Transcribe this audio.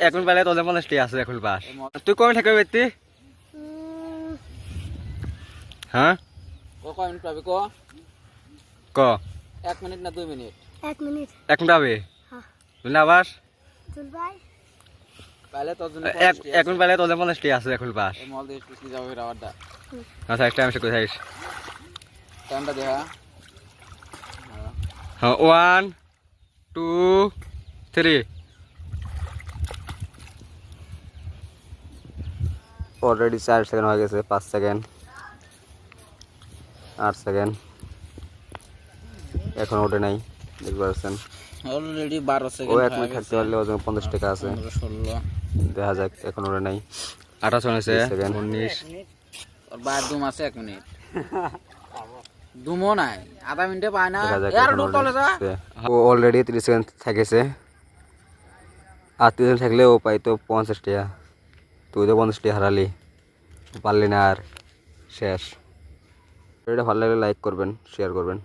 এখন পালে তোদের 50 টাকা আছে এখন পাস তুই কমে থাকবে ব্যক্তি হ্যাঁ কয় মিনিট পাবে ক ক 1 মিনিট না 2 মিনিট 1 মিনিট এখন পাবে হ্যাঁ তুই না বাস চল ভাই পালে তোর জন্য এখন পালে তোদের 50 টাকা আছে এখন পাস এই মল দিয়ে পিছলি যাবে রাওয়ারটা আচ্ছা একটা আমি কোথায় টাইমটা দেখা হ্যাঁ 1 2 3 অলরেডি 4 সেকেন্ড হয়ে গেছে 5 সেকেন্ড 8 সেকেন্ড এখন ওঠে নাই দেখতে পাচ্ছেন অলরেডি 12 ও সেকেন্ড 1 মিনিট থাকতে পারলে ওজন 50 টাকা আছে 16 দেখা যাক এখন ওঠে নাই 18 হয়েছে 19 আর বাদ দুম আছে 1 মিনিট দুমো নাই আধা মিনিটে পায় না দেখা যাক यार এখন টোটালে যা ও অলরেডি 30 সেকেন্ড থাকেছে আর 30 সেকেন্ড থাকলে ও পাইতো 50 টাকা তুই তো 50 টাকা হারালি পারলি না আর শেষ ভিডিওটা ভালো লাগলে লাইক করবেন শেয়ার করবেন